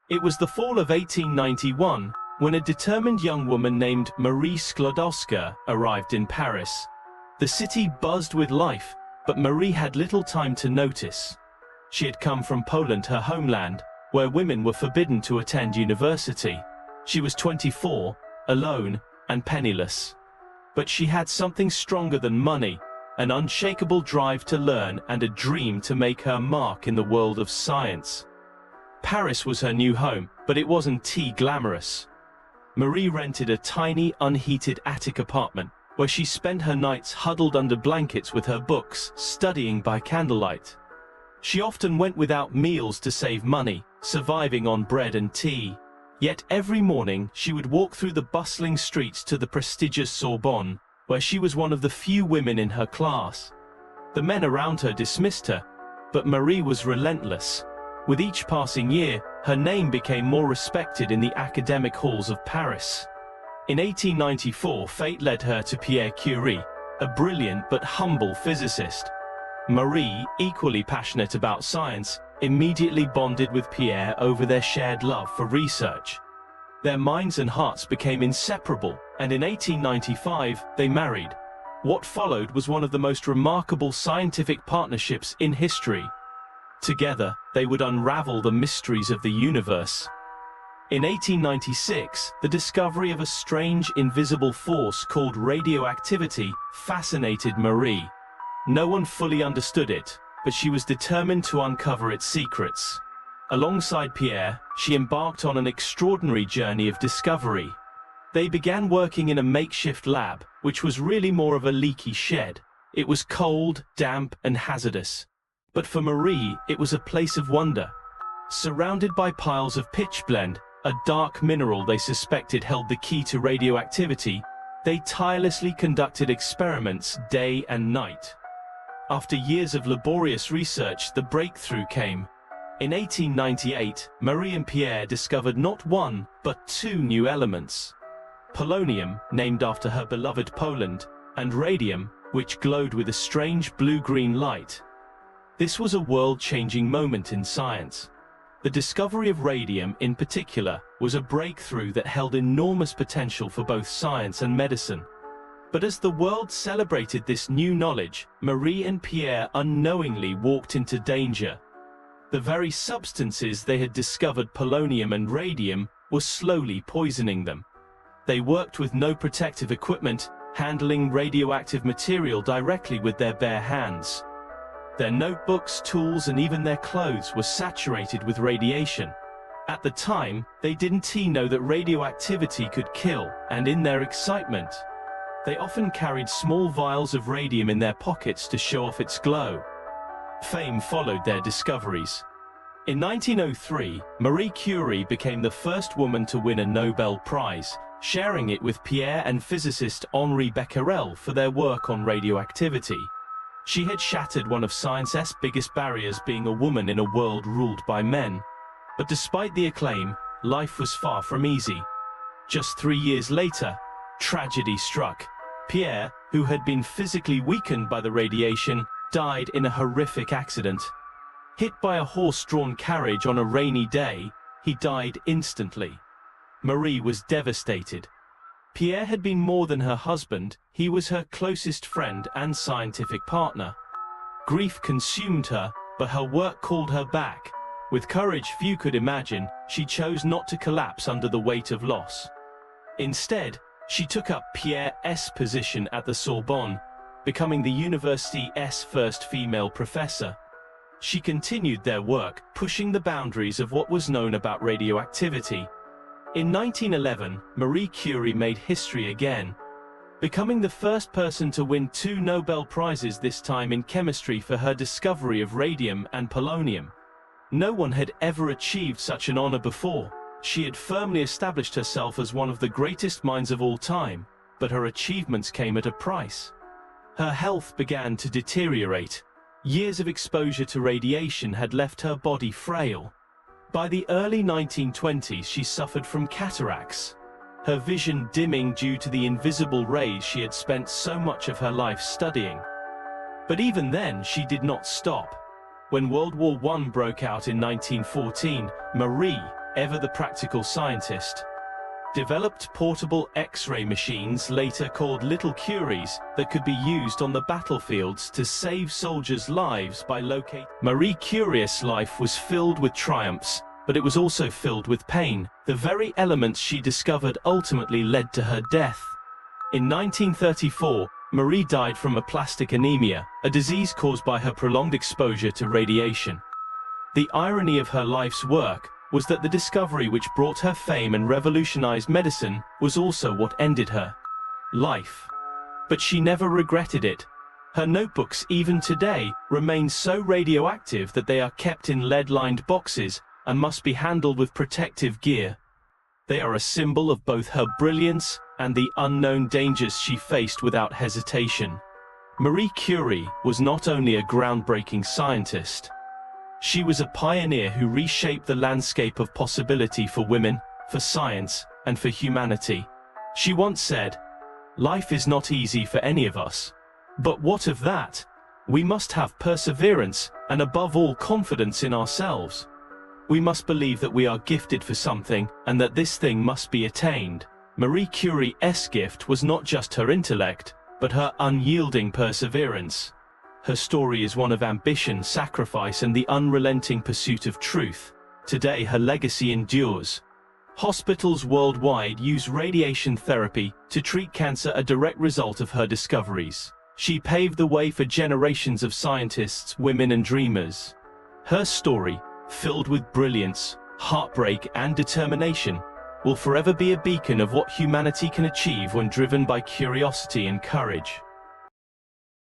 It was the fall of 1891 when a determined young woman named Marie Sklodowska arrived in Paris. The city buzzed with life, but Marie had little time to notice. She had come from Poland, her homeland, where women were forbidden to attend university. She was 24, alone, and penniless. But she had something stronger than money, an unshakable drive to learn and a dream to make her mark in the world of science. Paris was her new home, but it wasn't glamorous. Marie rented a tiny, unheated attic apartment, where she spent her nights huddled under blankets with her books, studying by candlelight. She often went without meals to save money, surviving on bread and tea. Yet every morning she would walk through the bustling streets to the prestigious Sorbonne, where she was one of the few women in her class. The men around her dismissed her, but Marie was relentless. With each passing year, her name became more respected in the academic halls of Paris. In 1894, fate led her to Marie Curie, a brilliant but humble physicist. Marie, equally passionate about science, immediately bonded with Pierre over their shared love for research. Their minds and hearts became inseparable, and in 1895, they married. What followed was one of the most remarkable scientific partnerships in history. Together, they would unravel the mysteries of the universe. In 1896, the discovery of a strange, invisible force called radioactivity fascinated Marie. No one fully understood it, but she was determined to uncover its secrets. Alongside Pierre, she embarked on an extraordinary journey of discovery. They began working in a makeshift lab, which was really more of a leaky shed. It was cold, damp, and hazardous. But for Marie, it was a place of wonder. Surrounded by piles of pitchblende, a dark mineral they suspected held the key to radioactivity, they tirelessly conducted experiments day and night. After years of laborious research, the breakthrough came. In 1898, Marie and Pierre discovered not one, but two new elements. Polonium, named after her beloved Poland, and radium, which glowed with a strange blue-green light. This was a world-changing moment in science. The discovery of radium, in particular, was a breakthrough that held enormous potential for both science and medicine. But as the world celebrated this new knowledge, Marie and Pierre unknowingly walked into danger. The very substances they had discovered, polonium and radium, were slowly poisoning them. They worked with no protective equipment, handling radioactive material directly with their bare hands. Their notebooks, tools, and even their clothes were saturated with radiation. At the time, they didn't know that radioactivity could kill, and in their excitement, they often carried small vials of radium in their pockets to show off its glow. Fame followed their discoveries. In 1903, Marie Curie became the first woman to win a Nobel Prize, sharing it with Pierre and physicist Henri Becquerel for their work on radioactivity. She had shattered one of science's biggest barriers, being a woman in a world ruled by men. But despite the acclaim, life was far from easy. Just 3 years later, tragedy struck. Pierre, who had been physically weakened by the radiation, died in a horrific accident. Hit by a horse-drawn carriage on a rainy day, he died instantly. Marie was devastated. Pierre had been more than her husband, he was her closest friend and scientific partner. Grief consumed her, but her work called her back. With courage few could imagine, she chose not to collapse under the weight of loss. Instead, she took up Pierre's position at the Sorbonne, becoming the university's first female professor. She continued their work, pushing the boundaries of what was known about radioactivity. In 1911, Marie Curie made history again, becoming the first person to win 2 Nobel Prizes, this time in chemistry, for her discovery of radium and polonium. No one had ever achieved such an honor before. She had firmly established herself as one of the greatest minds of all time, but her achievements came at a price. Her health began to deteriorate. Years of exposure to radiation had left her body frail. By the early 1920s, she suffered from cataracts, her vision dimming due to the invisible rays she had spent so much of her life studying. But even then, she did not stop. When World War I broke out in 1914, Marie, ever the practical scientist. Developed portable X-ray machines, later called Little Curies, that could be used on the battlefields to save soldiers' lives by locating. Marie Curie's life was filled with triumphs, but it was also filled with pain. The very elements she discovered ultimately led to her death. In 1934, Marie died from aplastic anemia, a disease caused by her prolonged exposure to radiation. The irony of her life's work was that the discovery which brought her fame and revolutionized medicine was also what ended her life. But she never regretted it. Her notebooks, even today, remain so radioactive that they are kept in lead-lined boxes and must be handled with protective gear. They are a symbol of both her brilliance and the unknown dangers she faced without hesitation. Marie Curie was not only a groundbreaking scientist. She was a pioneer who reshaped the landscape of possibility for women, for science, and for humanity. She once said, "Life is not easy for any of us. But what of that? We must have perseverance, and above all confidence in ourselves. We must believe that we are gifted for something, and that this thing must be attained." Marie Curie's gift was not just her intellect, but her unyielding perseverance. Her story is one of ambition, sacrifice, and the unrelenting pursuit of truth. Today, her legacy endures. Hospitals worldwide use radiation therapy to treat cancer, a direct result of her discoveries. She paved the way for generations of scientists, women, and dreamers. Her story, filled with brilliance, heartbreak, and determination, will forever be a beacon of what humanity can achieve when driven by curiosity and courage.